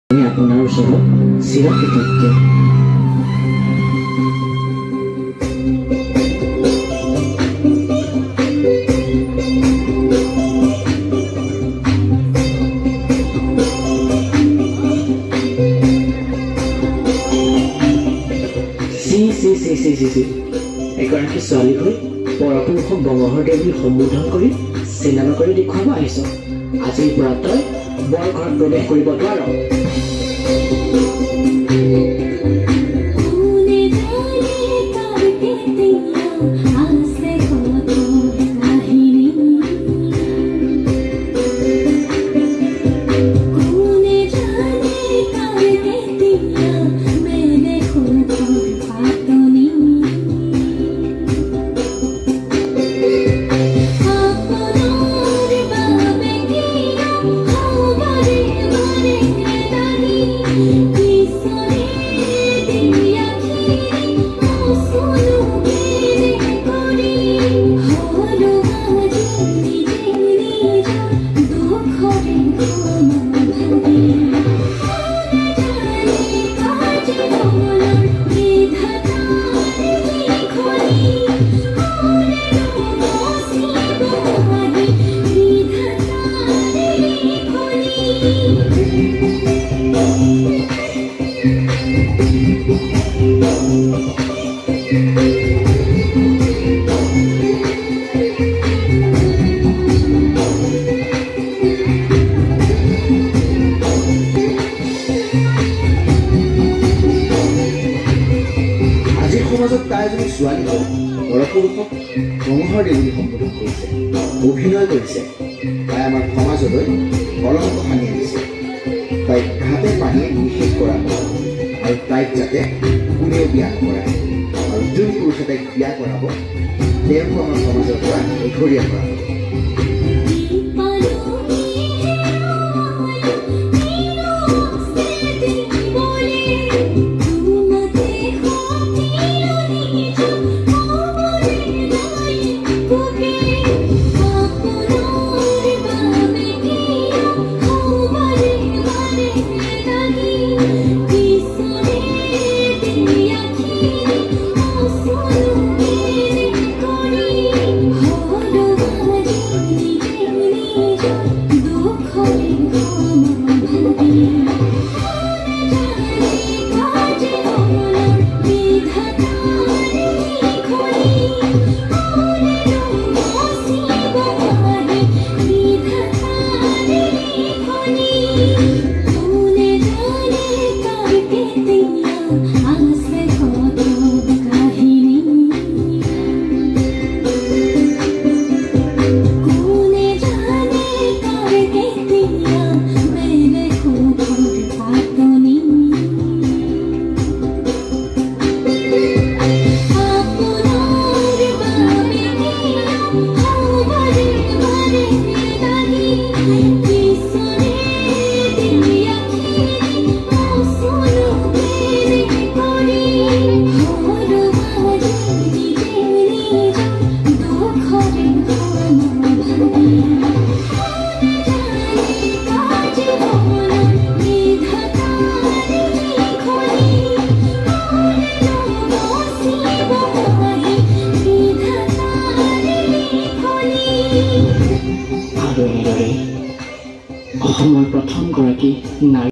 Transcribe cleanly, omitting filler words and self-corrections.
আমি আপোনাৰ ওচৰত চিৰকৃতজ্ঞ। এগৰাকী ছোৱালী হৈ পৰপুৰুষক বঙহৰ দেৱী সম্বোধন কৰি চিনেমা কৰি দেখুৱাব আহিছ। আজিৰ পৰা তই বৰ ঘৰত প্ৰৱেশ কৰিব নোৱাৰ। সমাজত তাই এজনী ছোৱালী পৰপুৰুষক বঙহৰ দেৱী সম্বোধন কৰিছে, অভিনয় কৰিছে। তাই আমাৰ সমাজলৈ কলংক সানি আনিছে। তাইক ঘাটে পানীয়ে নিষেধ কৰা হয় আৰু তাইক যাতে কোনেও বিয়া নকৰায়, আৰু যোন পুৰুষে তাইক বিয়া কৰাব তেওঁকো আমাৰ সমাজৰ পৰা এঘৰীয়া কৰা হ'ব। অসমৰ প্ৰথম গৰাকী নাৰী